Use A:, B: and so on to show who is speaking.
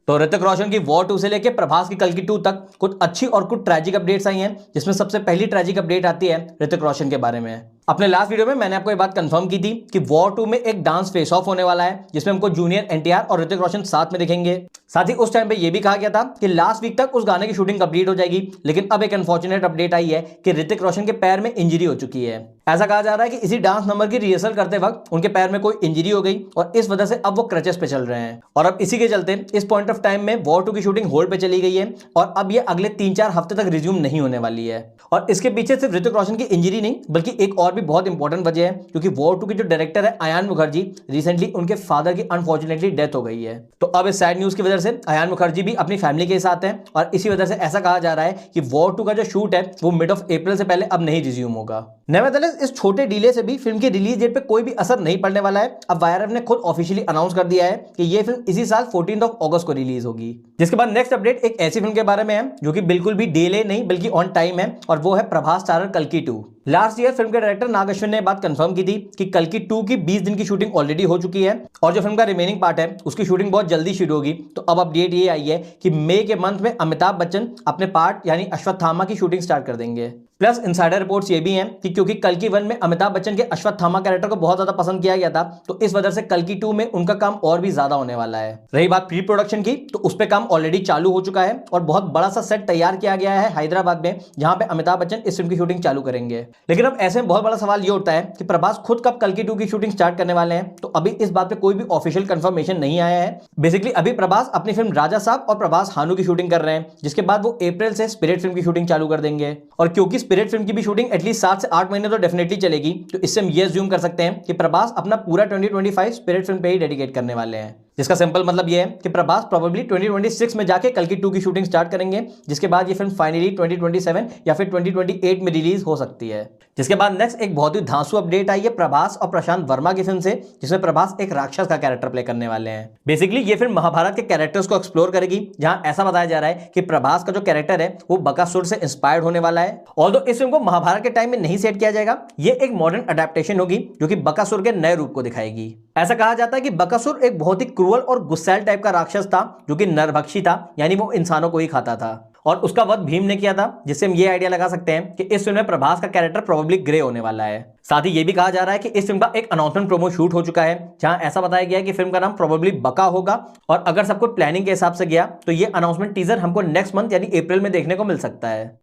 A: तो ऋतिक रोशन की वॉर 2 से लेकर प्रभास की कल्कि 2 तक कुछ अच्छी और कुछ ट्रैजिक अपडेट्स आई हैं, जिसमें सबसे पहली ट्रैजिक अपडेट आती है ऋतिक रोशन के बारे में। अपने लास्ट वीडियो में मैंने आपको ये बात कंफर्म की थी कि वॉर 2 में एक डांस फेस ऑफ होने वाला है, जिसमें हमको जूनियर एनटीआर और ऋतिक रोशन साथ में दिखेंगे। साथ ही उस टाइम पे ये भी कहा गया था कि लास्ट वीक तक उस गाने की शूटिंग कंप्लीट हो जाएगी, लेकिन अब एक अनफॉर्चुनेट अपडेट आई है कि ऋतिक रोशन के पैर में इंजरी हो चुकी है। ऐसा कहा जा रहा है कि इसी डांस नंबर की रिहर्सल करते वक्त उनके पैर में कोई इंजरी हो गई और इस वजह से अब वो क्रचेस पे चल रहे हैं। और अब इसी के चलते इस पॉइंट ऑफ टाइम में वॉर 2 की शूटिंग होल्ड पे चली गई है और अब ये अगले 3-4 हफ्ते तक रिज्यूम नहीं होने वाली है। और इसके पीछे सिर्फ ऋतिक रोशन की इंजरी नहीं, बल्कि एक और भी बहुत इंपॉर्टेंट वजह है, क्योंकि वॉर 2 के जो डायरेक्टर है अयान मुखर्जी, रिसेंटली उनके फादर की अनफॉर्चुनेटली डेथ हो गई है। तो अब इस सैड न्यूज की वजह से अयान मुखर्जी भी अपनी फैमिली के साथ हैं और इसी वजह से ऐसा कहा जा रहा है कि वॉर 2 का जो शूट है वो मिड ऑफ अप्रैल से पहले अब नहीं रिज्यूम होगा। नेवरदलेस इस छोटे डिले से भी फिल्म की रिलीज डेट पे कोई भी असर नहीं पड़ने वाला है। अब वायरअप ने खुद ऑफिशियली अनाउंस कर दिया है कि ये फिल्म इसी साल 14 अगस्त को रिलीज होगी। जिसके बाद नेक्स्ट अपडेट एक ऐसी फिल्म के बारे में है जो कि बिल्कुल भी डिले नहीं बल्कि ऑन टाइम है, और वो है प्रभास स्टारर कल्कि 2। लास्ट ईयर फिल्म के डायरेक्टर नाग अश्विन ने बात कंफर्म की थी कि कल्कि 2 की 20 दिन की शूटिंग ऑलरेडी हो चुकी है और जो फिल्म का रिमेनिंग पार्ट है उसकी शूटिंग बहुत जल्दी शुरू होगी। तो अब अपडेट ये आई है कि मई के मंथ में अमिताभ बच्चन अपने पार्ट यानी अश्वत्थामा की शूटिंग स्टार्ट कर देंगे। प्लस इनसाइडर रिपोर्ट्स ये भी हैं कि क्योंकि कल्कि 1 में अमिताभ बच्चन के अश्वत्थामा कैरेक्टर को बहुत ज्यादा पसंद किया गया था, तो इस वजह से कल्कि 2 में उनका काम और भी ज्यादा होने वाला है। रही बात प्री प्रोडक्शन की, तो उस पर काम ऑलरेडी चालू हो चुका है और बहुत बड़ा सा सेट तैयार किया गया है हैदराबाद में, जहां पे अमिताभ बच्चन इस फिल्म की शूटिंग चालू करेंगे। लेकिन अब ऐसे में बहुत बड़ा सवाल ये उठता है कि प्रभास खुद कब कल्कि 2 की शूटिंग स्टार्ट करने वाले हैं। तो अभी इस बात पे कोई भी ऑफिशियल कंफर्मेशन नहीं आया है। बेसिकली अभी प्रभास अपनी फिल्म राजा साहब और प्रभास हानू की शूटिंग कर रहे हैं, जिसके बाद वो अप्रैल से स्पिरिट फिल्म की शूटिंग चालू कर देंगे। और क्योंकि स्पिरिट फिल्म की भी शूटिंग एटलीस्ट 7 से 8 महीने तो डेफिनेटली चलेगी, तो इससे हम ये अज्यूम कर सकते हैं कि प्रभास अपना पूरा 2025 स्पिरिट फिल्म पे ही डेडिकेट करने वाले हैं। जिसका सिंपल मतलब ये है कि प्रभास प्रोबेबली 2026 में जाके कल्कि 2 की शूटिंग स्टार्ट करेंगे, जिसके बाद ये फिल्म फाइनली 2027 या फिर 2028 में रिलीज हो सकती है। जिसके बाद नेक्स्ट एक बहुत ही धांसू अपडेट आई है प्रभास और प्रशांत वर्मा की फिल्म से, जिसमें प्रभास एक राक्षस का कैरेक्टर प्ले करने वाले हैं। बेसिकली ये फिल्म महाभारत के कैरेक्टर्स को एक्सप्लोर करेगी, जहां ऐसा बताया जा रहा है कि प्रभास का जो कैरेक्टर है वो बकासुर से इंस्पायर्ड होने वाला है। ऑल्दो इस फिल्म को महाभारत के टाइम में नहीं सेट किया जाएगा, ये एक मॉडर्न अडेप्टेशन होगी जो कि बकासुर के नए रूप को दिखाएगी। ऐसा कहा जाता है कि बकासुर एक बहुत ही क्रूअल और गुस्सैल टाइप का राक्षस था जो कि नरभक्षी था, यानी वो इंसानों को ही खाता था और उसका वध भीम ने किया था, जिससे हम ये आइडिया लगा सकते हैं कि इस फिल्म में प्रभास का कैरेक्टर प्रोबेबली ग्रे होने वाला है। साथ ही ये भी कहा जा रहा है कि इस फिल्म का एक अनाउंसमेंट प्रोमो शूट हो चुका है, जहां ऐसा बताया गया है कि फिल्म का नाम प्रोबेबली बका होगा और अगर सब कुछ प्लानिंग के हिसाब से गया तो ये अनाउंसमेंट टीजर हमको नेक्स्ट मंथ यानी अप्रैल में देखने को मिल सकता है।